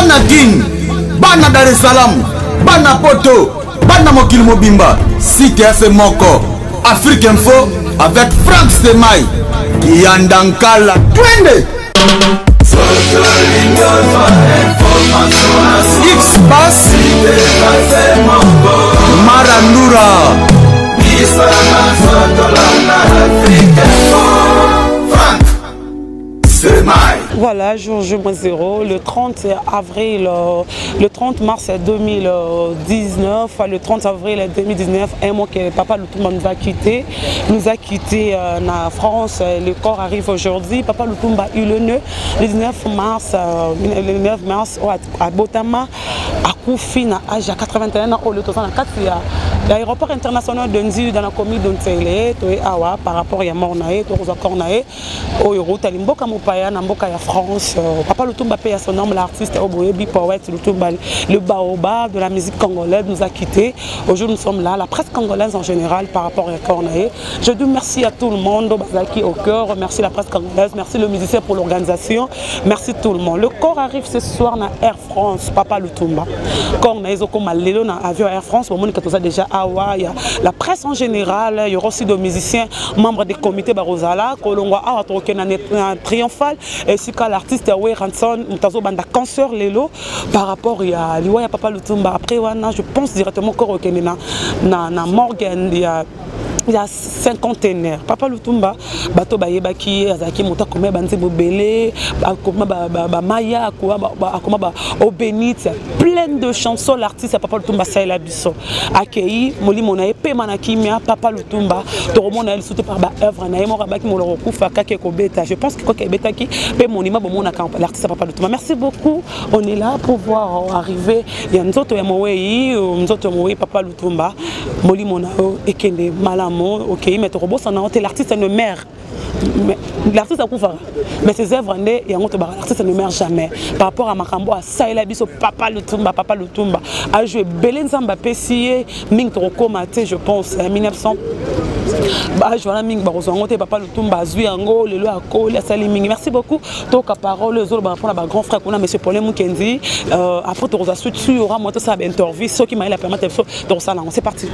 bana Guine, bana Dar es Salaam, bana Poto, bana Mokili Mobimba, site ase moko, Afrique Info avec Franck Semaï, Yandankala, twende. X-Bass, Marandura. Voilà, jour J-0, le 30 avril, le 30 mars 2019, le 30 avril 2019, un mois que Papa Lutumba nous a quittés en France. Le corps arrive aujourd'hui. Papa Lutumba a eu le 19 mars à Botama, à Koufine, à âge 81 ans, au l'aéroport international de Nzi dans la commune de Ntsele, par rapport à Mornae, Cornae, au route à Limboka Mopaya, Namboka France. Papa Lutumba paye à son nom, l'artiste Oboyebi, poète Lutumba, le baobab de la musique congolaise, nous a quittés. Aujourd'hui, nous sommes là, la presse congolaise en général par rapport à Cornae. Je dis merci à tout le monde, Bazaki au cœur, merci la presse congolaise, merci le musicien pour l'organisation, merci tout le monde. Le corps arrive ce soir dans Air France, Papa Lutumba. Cornae, Zokoma Lelo dans l'avion Air France, au moment que tout ça déjà il y a la presse en général, il y aura aussi des musiciens, membres des comités Barozala, Kolongwa Awa, triomphal, et si l'artiste Way Ranson, Mutazo Banda Cancer Lelo, par rapport à Liwaya Papa Lutumba. Après, je pense directement au Kenya, na Morgan, il y a 5 containers. Papa Lutumba, bato bayebaki, azaki mota kome banze bobele, akoma ba maya, akoma ba obenit, plein de chansons l'artiste Papa Lutumba Saïla Bisso. Akei, moli monae pe manakimia Papa Lutumba, toromona elle soutenu par ba œuvre na yemo rabaki mo roku faka ke ko beta. Je pense que quoi que beta ki pe monima bomona ka l'artiste Papa Lutumba. Merci beaucoup. On est là pour voir arriver. Il y a nzoto ya moweyi, nzoto moweyi Papa Lutumba, moli monao ekende malam. Ok, mais l'artiste ne meurt. L'artiste a couvert. Mais ses œuvres, l'artiste ne meurt jamais. Par rapport à Makambo, à Saïla Bisso, Papa Lutumba a joué Belenzamba Pessier, Ming Trokomate, je pense, en 1900. Papa Lutumba, Zuyango, le Loako, la Saliming. Merci beaucoup. Donc, à parole, les autres, pour la grand frère qu'on a, M. Paulin Mukendi. Après, tu auras su, tu auras monté ça à interview. Ceux qui m'ont permis de faire ça, c'est parti.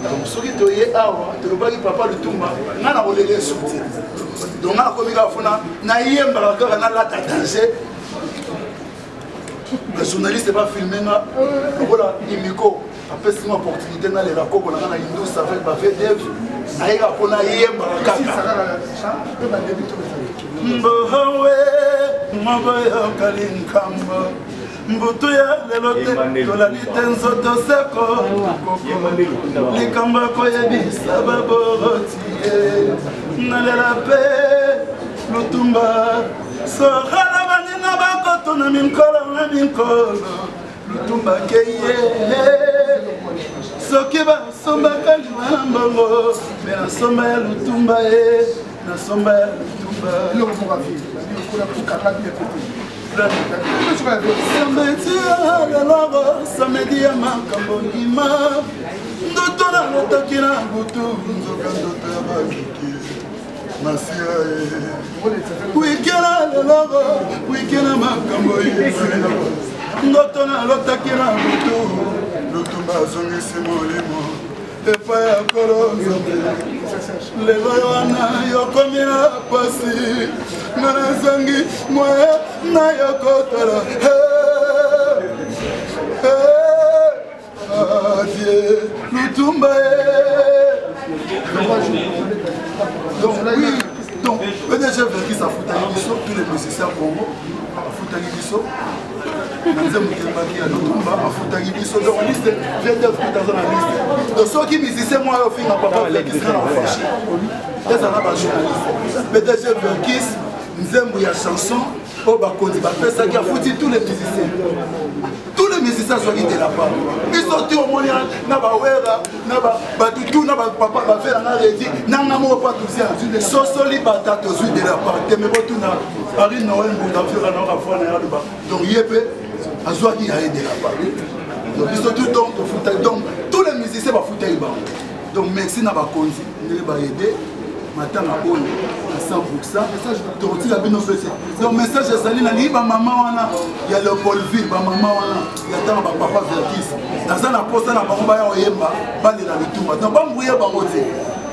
Donc, ce qui est là, tu ne peux pas papa le tomba, on a relé sortir. Donc, on a commis la fona, na yem barakar na la danger. Le journaliste n'est pas filmé, voilà, il micro. Après, c'est une opportunité dans les raccords, on a une douce avec ma fête d'Ève. Aïe, on a yem barakar. Mbohawe, mabaya kalinkamba. Mbutuya lelote tolali tenzoto seko likamba koyebisa baborotie nalela pe lutumba sohala banina bakoto na minkolo lutumba keye soki basombaka liwa na mbongo me nasomba ya lutumba nasomba ya lutumba samedi ya makambo ngima ndoto na lotaki na butu nzoka ndoto ya bakiki masia wikela leloro wikela makambo ndoto na lotaki na butu lutumba azongisi molimo epai ya kolo lelo wana yokomi na pasi nga nazangi moye na yokotala adie lutumba donc oui donc PDG Verkis afutaki biso tous les musiciens Congo afutaki biso nanze mutembaki ya lutumba afutaki biso donc liste vient d'être dans la liste donc soki musicien moi ofinga papa Verkis na fashi ezala ba journaliste PDG Verkis nzembo ya chanson po bakonzi bapesaki afuti tous les musiciens soki de la part biso ti omoni na bawera na batutu na bapapa bafela na redi nanga moko pa tozia sosoli bata tozwi de la part te me botuna Paris Noël mbunda fiora na okafua na yaloba donc ye mpe azwaki yaye de la part donc biso tout donc tofuta donc tous les musiciens bafutaki bango donc merci na bakonzi ndenge baede matanga oyo à 100% tokotika bino pese donc message ezali na liyi bamama wana ya Leopoldville bamama wana ya ntango bapapa Verkis naza na posa na bango baya oyemba balela lutumba donc bambruye bango te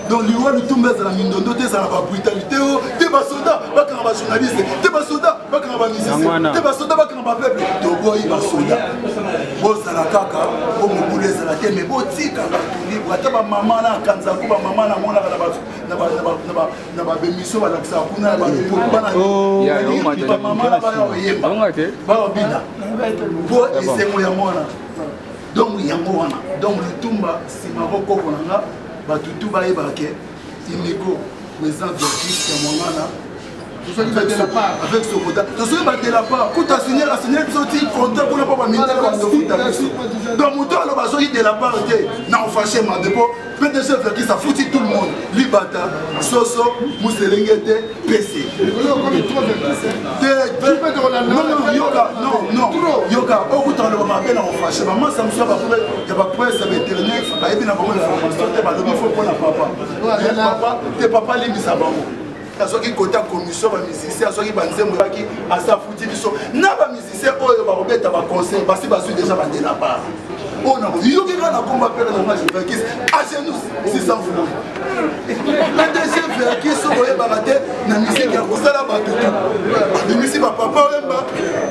donc liwa lutumba ezala mindondo te ezala babrutalité o te basoda bakanga bajournaliste te basoda bakanga bamusicien te basoda bakanga bapeuple toboyi basoda bozala kaka po mobulu ezala te me botika bato libre ata bamama na akanzako bamama namonaka na babemission balakisaka kuna bamama na baya oyemba baobina po esengo ya mwana donc yango wana donc lutumba nsima kokoko na nga batutu bayebake imiko président Verkis ya mwangana avec ce quota tosoki bate la part kuta signer biso ti contrat kuna mpo bamilitaire basofuta biso donc moto aloba soki de la part te na ofashe madepo PDG Verkis afuti tout le monde libata soso muselenge te pc yoka okuta aloba mabe na ofashe bamasa mosu ya bapresse ya bainternet bayebi na bango information te balobi fo mpona papa te papa limbisa bango azoki kota commission bamusicien azoki banzembo yaki asafuti biso na bamusicien oyo bakobeta baconseil basi bazwi déjà bande la part ona yoki kaka na komba pere na ngage Verkis agenus 600 francs PDG Verkis oyo oyebaka te na misiki ya kosala batutu abimisi bapapa oyemba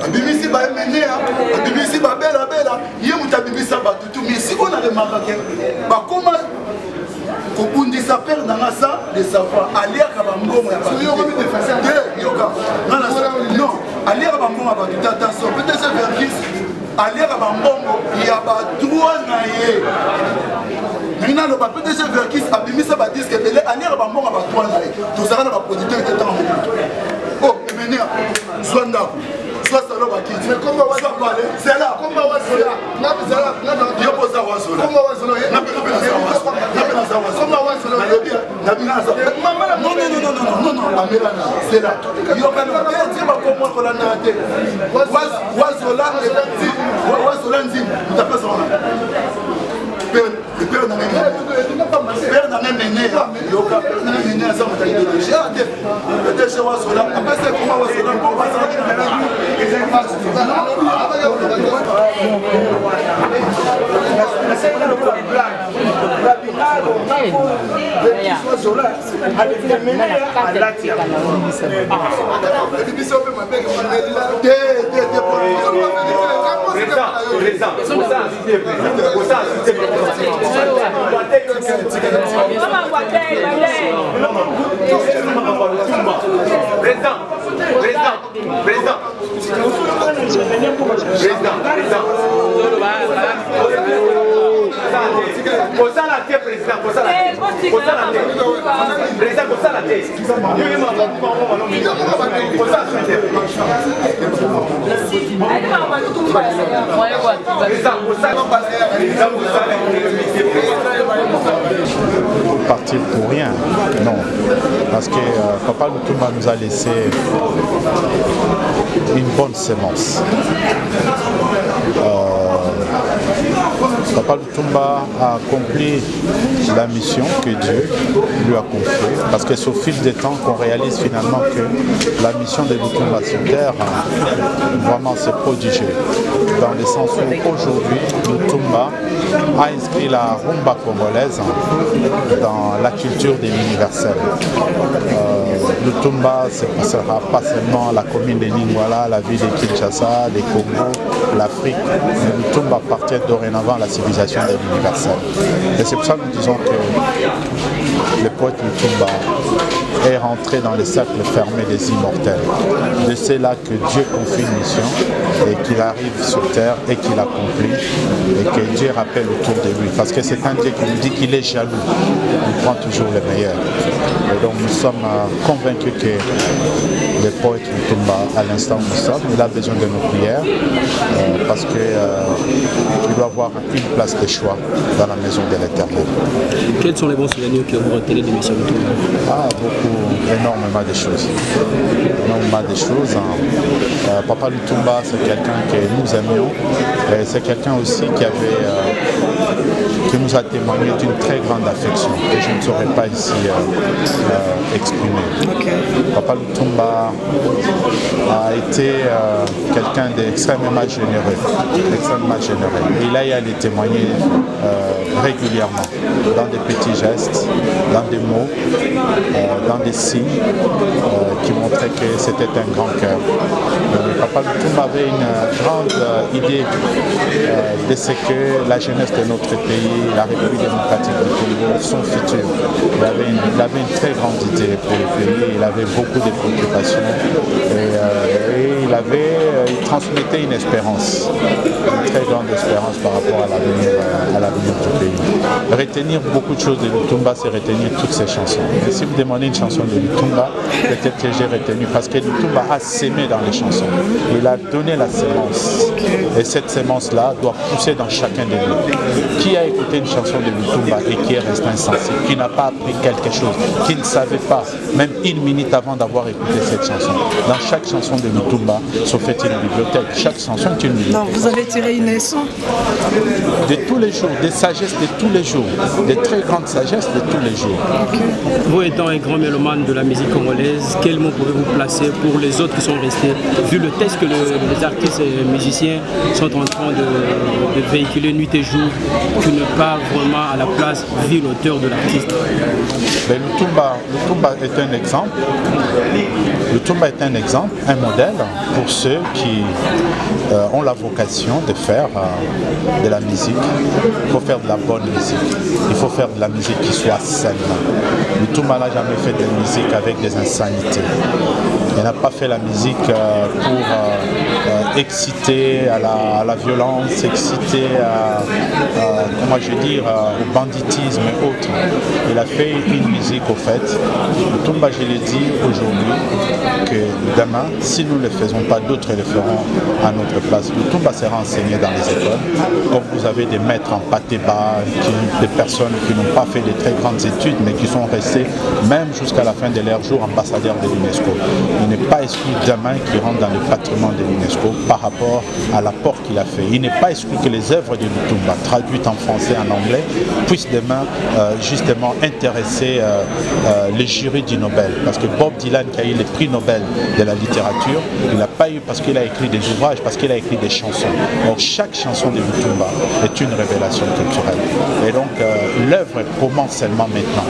abimisi baemenea abimisi babelabela ye moto abimisa batutu mais sikoyo na remarkake bakoma kobundisa pere nanga sa de savoir aliaka bambongo ya yoka non aliaka bambongo ya batutu attention PDG Verkis aliaka bambongo ya badroit na ye nina loba PDG Verkis abimisa badiske ebele aliaka bambongo ya badroit na ye tozala na baproducteur te ntango mobutu mener soit ndako soit salon bakiti mais comment va parler c'est là comment va zola na zola yo posa wa zola comment va zola na pena za wa comment va zola na bina za non amela c'est là yo kana te ba ko mo ko la na te wa zola et petit wa zola ndim utapesa wana père n'a même mené yoka n'a même mené ça m'a dit j'ai le déchet wa zola après c'est comment wa zola pour passer Partir pour rien, non, parce que Papa Lutumba nous a laissé une bonne sémence. Papa Lutumba a accompli la mission que Dieu lui a confiée, parce que c'est au fil des temps qu'on réalise finalement que la mission de Lutumba sur terre vraiment s'est prodigée, dans le sens où aujourd'hui Lutumba a inscrit la rumba congolaise dans la culture de l'universel. Lutumba, ce ne sera pas seulement la commune de Lingwala, la ville de Kinshasa, les Congo, l'Afrique, mais Lutumba appartient dorénavant à la civilisation de l'universel. Et c'est pour ça que nous disons que le poète Lutumba est rentré dans le cercle fermé des immortels. De c'est là que Dieu confie une mission et qu'il arrive sur terre et qu'il accomplit et que Dieu rappelle autour de lui. Parce que c'est un Dieu qui nous dit qu'il est jaloux, il prend toujours le meilleur. Et donc nous sommes convaincus que le poète Lutumba, à l'instant où nous sommes, il a besoin de nos prières parce qu'il doit avoir une place de choix dans la maison de l'Éternel. Quels sont les bons souvenirs que vous retenez de Mission Lutumba? Beaucoup, énormément de choses. Énormément de choses. Papa Lutumba, c'est quelqu'un que nous aimions. C'est quelqu'un aussi qui nous a témoigné d'une très grande affection que je ne saurais pas ici exprimer. Okay. Papa Lutumba a été quelqu'un d'extrêmement généreux. Et il a eu à les témoigner régulièrement, dans des petits gestes, dans des mots, dans des signes qui montraient que c'était un grand cœur. Papa Lutumba avait une grande idée de ce que la jeunesse de notre pays, la République démocratique du Congo, son futur. Il avait une très grande idée pour le pays, il avait beaucoup de préoccupations et il transmettait une espérance, une très grande espérance par rapport à l'avenir du pays. Retenir beaucoup de choses de Lutumba, c'est retenir toutes ses chansons. Et si vous demandez une chanson de Lutumba, peut-être que j'ai retenu, parce que Lutumba a sémé dans les chansons. Il a donné la sémence. Et cette sémence-là doit pousser dans chacun de nous. Qui a écouté une chanson de Lutumba et qui est resté insensible, qui n'a pas appris quelque chose, qui ne savait pas, même une minute avant d'avoir écouté cette chanson. Dans chaque chanson de Lutumba, se fait une bibliothèque. Chaque chanson est une bibliothèque. Non, vous avez tiré une leçon de tous les jours, des sagesses de tous les jours, des très grandes sagesses de tous les jours. Okay. Vous étant un grand mélomane de la musique congolaise, quel mot pouvez-vous placer pour les autres qui sont restés, vu le texte que les artistes et les musiciens sont en train de véhiculer nuit et jour, qui ne pas vraiment à la place vu l'auteur de l'artiste? Lutumba est un exemple. Lutumba est un exemple, un modèle pour ceux qui ont la vocation de faire de la musique. Il faut faire de la bonne musique. Il faut faire de la musique qui soit saine. Lutumba n'a jamais fait de musique avec des insanités. Il n'a pas fait la musique pour exciter à la violence, exciter comment je veux dire, au banditisme et autres. Il a fait une musique au fait. Lutumba, je l'ai dit aujourd'hui, que demain, si nous ne le faisons pas, d'autres le feront à notre place. Lutumba sera enseigné dans les écoles. Comme vous avez des maîtres en patéba, des personnes qui n'ont pas fait de très grandes études, mais qui sont restés, même jusqu'à la fin de leur jour, ambassadeurs de l'UNESCO. Il n'est pas exclu demain qui rentre dans le patrimoine de l'UNESCO par rapport à l'apport qu'il a fait. Il n'est pas exclu que les œuvres de Lutumba, traduites en français, en anglais, puissent demain justement intéresser les jurys du Nobel. Parce que Bob Dylan, qui a eu le prix Nobel de la littérature, il n'a pas eu parce qu'il a écrit des ouvrages, parce qu'il a écrit des chansons. Or, chaque chanson de Lutumba est une révélation culturelle. Et donc, l'œuvre commence seulement maintenant.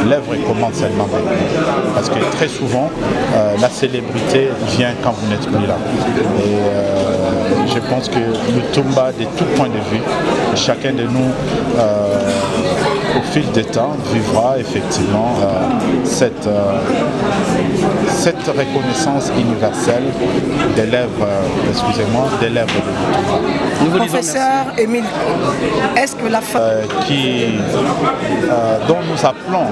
L'œuvre commence seulement maintenant. Parce que très souvent, la célébrité vient quand vous n'êtes plus là. Et je pense que Lutumba, de tout point de vue, chacun de nous, au fil des temps, vivra effectivement cette reconnaissance universelle des lèvres, excusez-moi, des lèvres de Lutumba. Professeur Émile, est-ce que la dont nous appelons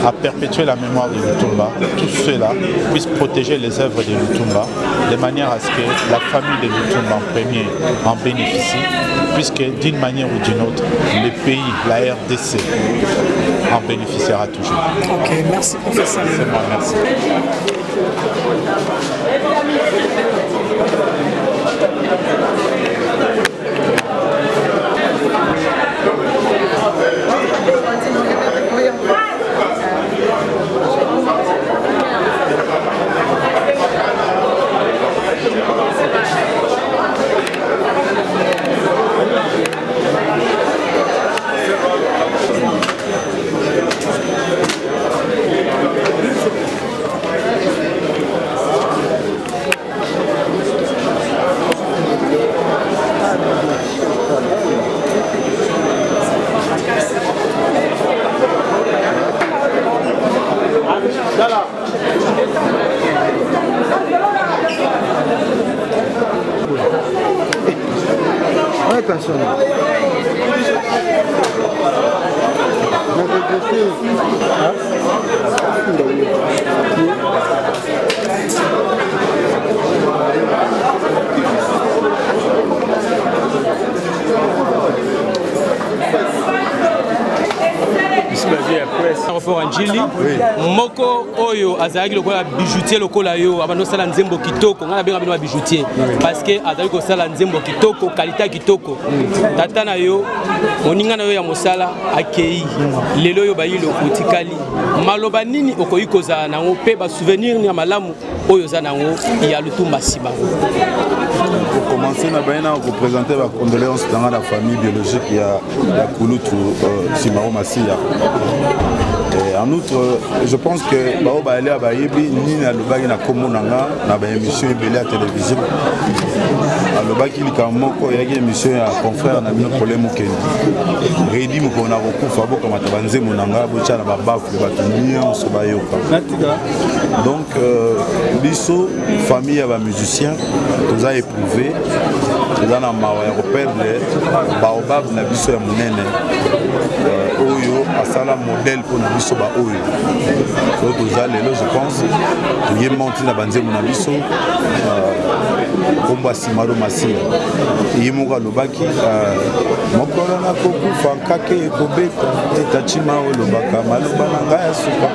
à perpétuer la mémoire de Lutumba, tous ceux-là puissent protéger les œuvres de Lutumba de manière à ce que la famille de Lutumba en premier en bénéficie, puisque d'une manière ou d'une autre, le pays, la RDC, en bénéficiera toujours. Ok, merci professeur. C'est moi, merci. Moko oyo azalaki lokola bijoutier lokola yo abano sala nzembo kitoko ngana benga bino bijoutier parce que azali ko sala nzembo kitoko qualité kitoko tata na yo moninga na yo ya mosala akei lelo yo bayilo utikali maloba nini okoyi kozala nango pe ba souvenir ni malamu oyo za nango ya Lutumba Siba. Pour commencer, nous allons représenter la condoléance dans la famille biologique il y a Kouloutou Simaro Massia. En outre, je pense que Baoba allait à Baïbi, ni à Lubagi na Komonanga, na émission Belé à télévision. À Lubagi, il y a une émission à confrère, na mino problème au Kenya. Rédi Moko na Roku Fabo comme à Tabanze Monanga, Bocha na Babaf, le bâtonnier, on se bayoka. Donc, Bisso, famille à musicien, nous a éprouvé. Nous avons repéré Baobab na Bisso ya Munene. Oyo, Asala modèle pour na Bisso ba Oyo. Donc, je pense, nous y monté na Banze Monabisso. Komba Simaro Massia. Yimoga Lobaki, Mokora na Kokufa, Kake Ekobeta, Etachima Olobaka, Maloba Nanga Yasuka,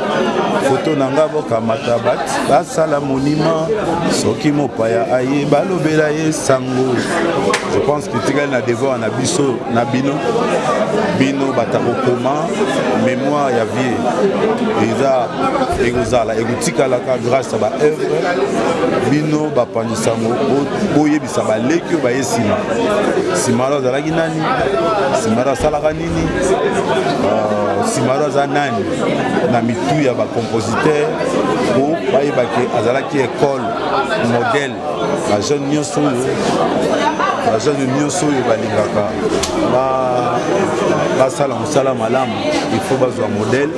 Photo Nanga Boka Matabat, Asala Monima, Soki Mopaya Aye, Balobela Ye Sango. Je pense que Tigal na devoir na Bisso, na Bino, Bino Batakokoma, mémoire ya vie. Eza, Egozala, Egotika Laka grâce à ba œuvre, Bino Bapandisango. Boye bisaba leki baye sima simaro zalaki nani simaro salaka nini simaro za nani na mitu ya ba compositeur po bayebaki azalaki école modèle la jeune nyonso oyo balingaka basala mosala malamu il faut bazwa modèle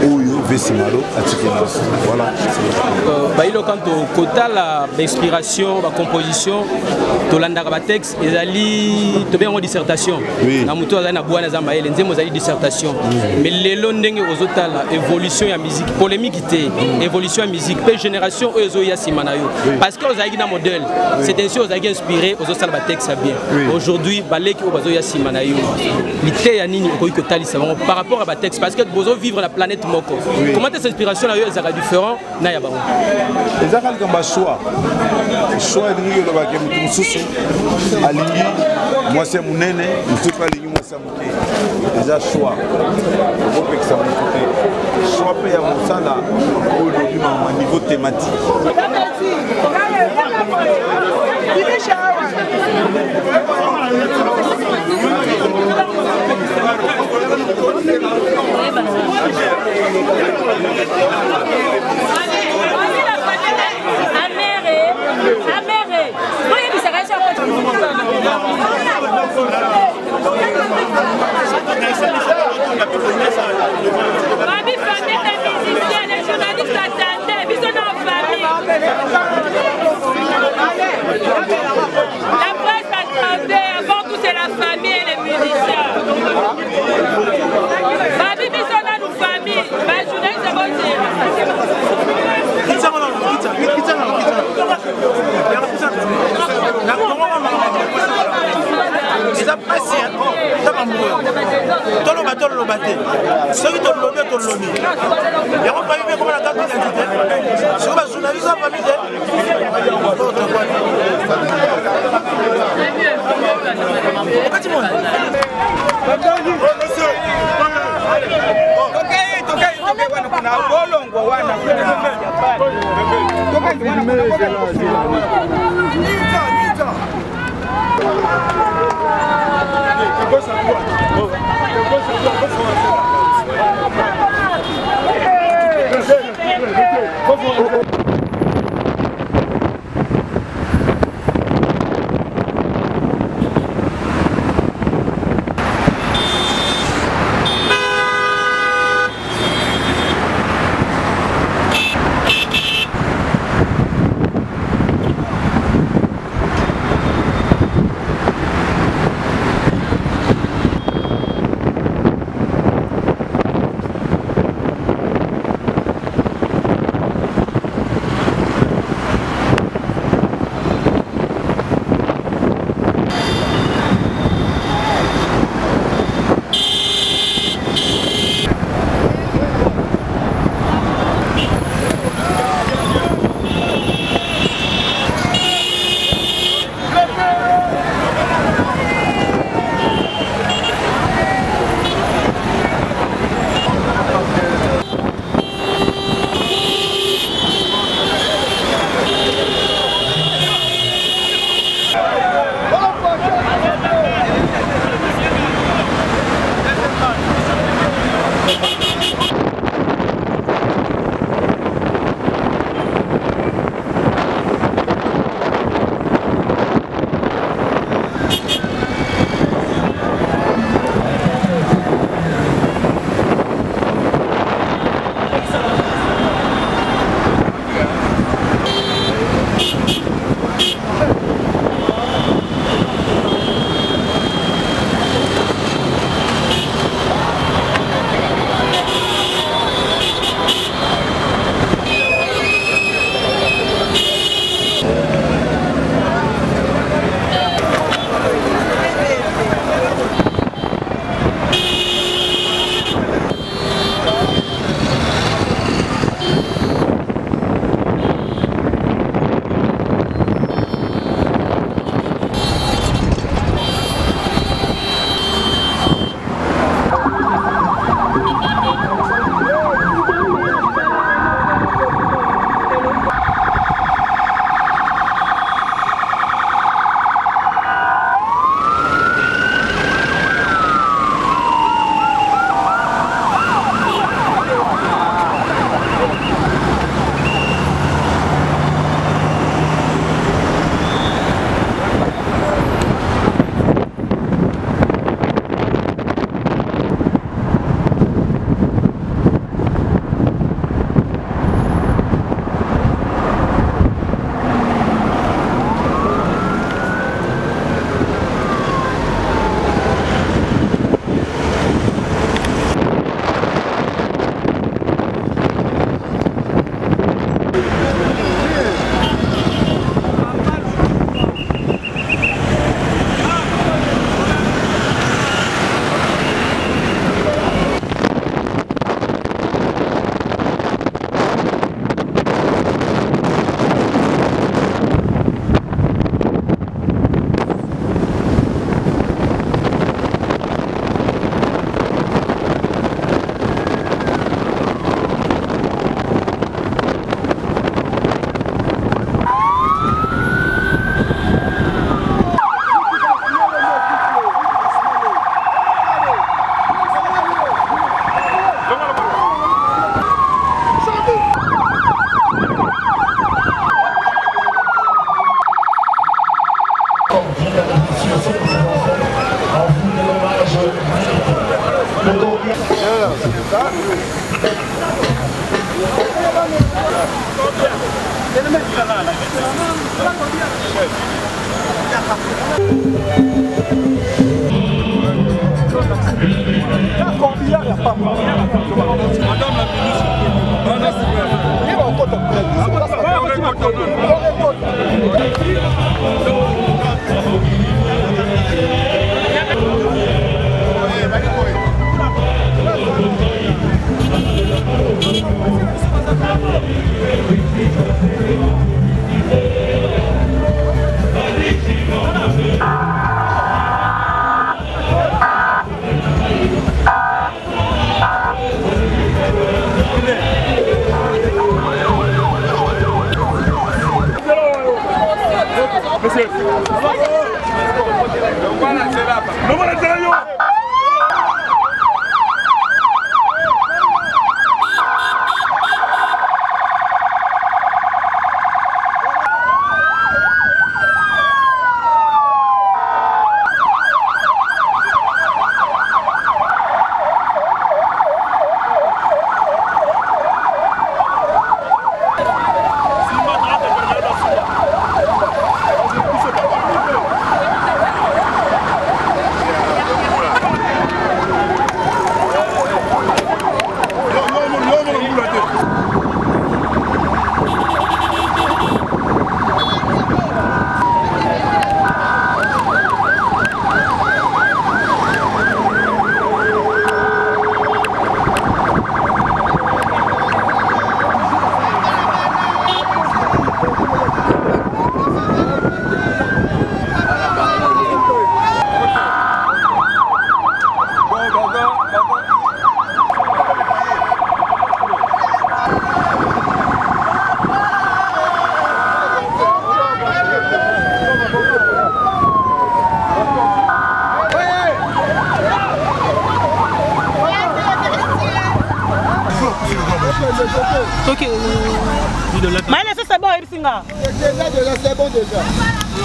oyo Vessimalo Atikinaso. Voilà. Bailo quand au quota la inspiration, la composition, to landaka ba texte ezali to bien en dissertation. Na muto azali na bwana za maele nzemo ezali dissertation. Mais lelo ndenge ozotala évolution ya musique, polémique té, évolution ya musique, pe génération ezo ya simanayo. Parce que ozali na modèle, c'est ainsi ozali inspiré ozosala ba texte bien. Aujourd'hui baleki obazo ya simanayo. L'ité ya nini okoki ko talisa par rapport à ba texte parce que bozo vivre la planète moko. Comment cette inspiration là yo ezaka différent na ya ba. Ezaka comme choix. Choix de lo ba ke mutu mususu alingi moi c'est munene mususu alingi moi c'est muke. Déjà choix. Au que ça me fait. Choix pe ya mosala aujourd'hui au niveau thématique. Famille, famille, les musiciens, les journalistes attendaient, ils sont en famille. La presse attendait, avant tout c'est la famille et les musiciens. Famille, ils sont dans nos familles, les journalistes c'est bon. C'est patient, c'est pas moi. Tout le bateau le batté. Ceux qui ont lobé, tout le lobby. Et on va vivre comme la carte d'identité. Si on va journaliser la famille,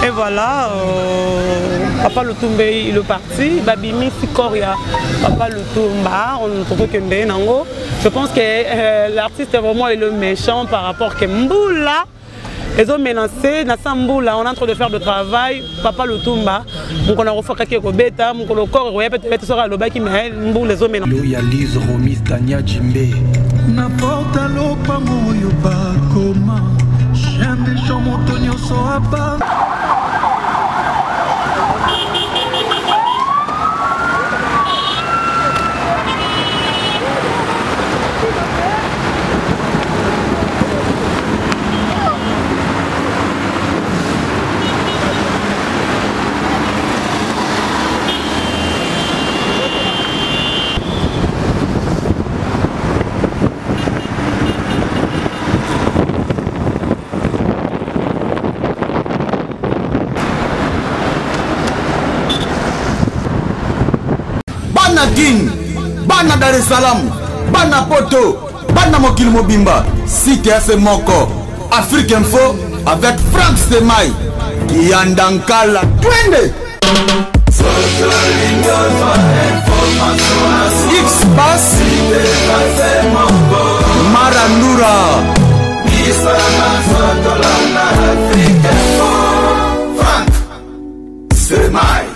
Et voilà, Papa Lutumba il est parti, Babimi Sikoria, Papa Lutumba, je pense que l'artiste est vraiment le méchant par rapport à Mboula. Ils ont menacé, Mboula, on est en train de faire le travail, Papa Lutumba, on a refait quelques bêta, on a le corps, peut-être sera le bac qui m'a Mboula, les hommes menacés. Il y a Lise Romis, Tania Djimbe. N'importe l'autre, moyo pas comment. J'aime les gens, mon tonio sera pas. Bana Dar es Salaam, Bana Poto, Bana Mokil Mobimba, Cité AC Moko, Afrique Info avec Frank Stemai, Kiandankala, Twende. X-Bass, Maranura.